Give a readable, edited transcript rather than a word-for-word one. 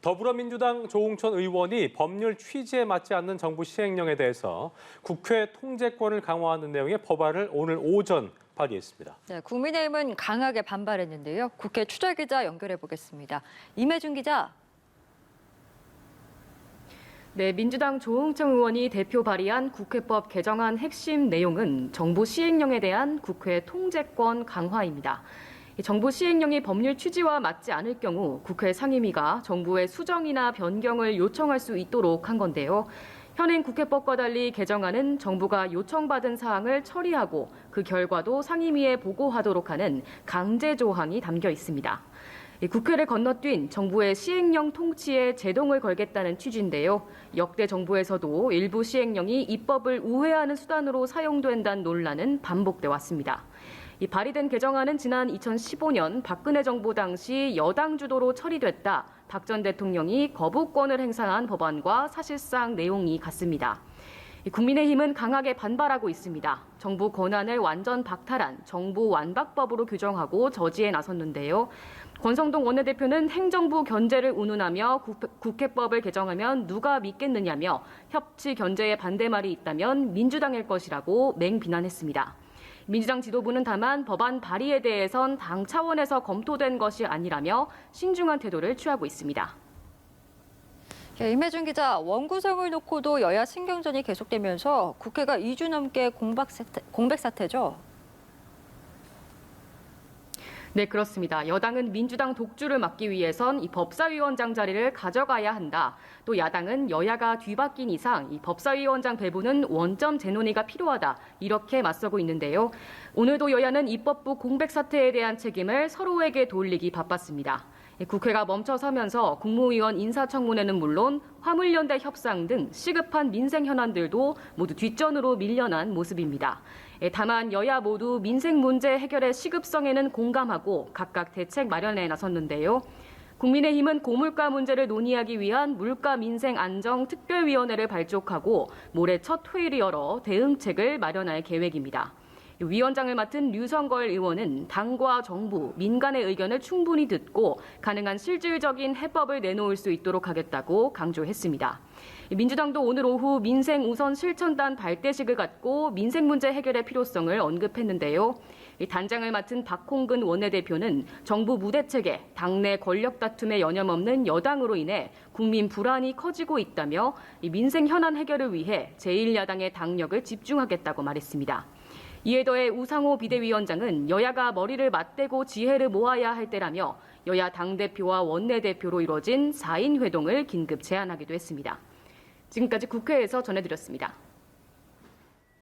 더불어민주당 조홍천 의원이 법률 취지에 맞지 않는 정부 시행령에 대해서 국회 통제권을 강화하는 내용의 법안을 오늘 오전 발의했습니다. 네, 국민의힘은 강하게 반발했는데요. 국회 취재기자 연결해 보겠습니다. 임혜준 기자. 네, 민주당 조홍천 의원이 대표 발의한 국회법 개정안 핵심 내용은 정부 시행령에 대한 국회 통제권 강화입니다. 정부 시행령이 법률 취지와 맞지 않을 경우 국회 상임위가 정부의 수정이나 변경을 요청할 수 있도록 한 건데요. 현행 국회법과 달리 개정안은 정부가 요청받은 사항을 처리하고 그 결과도 상임위에 보고하도록 하는 강제 조항이 담겨 있습니다. 국회를 건너뛴 정부의 시행령 통치에 제동을 걸겠다는 취지인데요. 역대 정부에서도 일부 시행령이 입법을 우회하는 수단으로 사용된다는 논란은 반복돼 왔습니다. 발의된 개정안은 지난 2015년 박근혜 정부 당시 여당 주도로 처리됐다. 박 전 대통령이 거부권을 행사한 법안과 사실상 내용이 같습니다. 국민의힘은 강하게 반발하고 있습니다. 정부 권한을 완전 박탈한 정부 완박법으로 규정하고 저지에 나섰는데요. 권성동 원내대표는 행정부 견제를 운운하며 국회법을 개정하면 누가 믿겠느냐며 협치 견제에 반대말이 있다면 민주당일 것이라고 맹비난했습니다. 민주당 지도부는 다만 법안 발의에 대해선 당 차원에서 검토된 것이 아니라며 신중한 태도를 취하고 있습니다. 네, 임혜준 기자, 원구성을 놓고도 여야 신경전이 계속되면서 국회가 2주 넘게 공백 사태죠? 네, 그렇습니다. 여당은 민주당 독주를 막기 위해선 이 법사위원장 자리를 가져가야 한다. 또 야당은 여야가 뒤바뀐 이상 이 법사위원장 배분은 원점 재논의가 필요하다. 이렇게 맞서고 있는데요. 오늘도 여야는 입법부 공백 사태에 대한 책임을 서로에게 돌리기 바빴습니다. 국회가 멈춰서면서 국무위원 인사청문회는 물론 화물연대 협상 등 시급한 민생 현안들도 모두 뒷전으로 밀려난 모습입니다. 다만 여야 모두 민생 문제 해결의 시급성에는 공감하고 각각 대책 마련에 나섰는데요. 국민의힘은 고물가 문제를 논의하기 위한 물가 민생 안정 특별위원회를 발족하고 모레 첫 회의를 열어 대응책을 마련할 계획입니다. 위원장을 맡은 류성걸 의원은 당과 정부, 민간의 의견을 충분히 듣고 가능한 실질적인 해법을 내놓을 수 있도록 하겠다고 강조했습니다. 민주당도 오늘 오후 민생 우선 실천단 발대식을 갖고 민생 문제 해결의 필요성을 언급했는데요. 단장을 맡은 박홍근 원내대표는 정부 무대책에 당내 권력 다툼에 여념없는 여당으로 인해 국민 불안이 커지고 있다며 민생 현안 해결을 위해 제1야당의 당력을 집중하겠다고 말했습니다. 이에 더해 우상호 비대위원장은 여야가 머리를 맞대고 지혜를 모아야 할 때라며 여야 당대표와 원내대표로 이뤄진 4인 회동을 긴급 제안하기도 했습니다. 지금까지 국회에서 전해드렸습니다.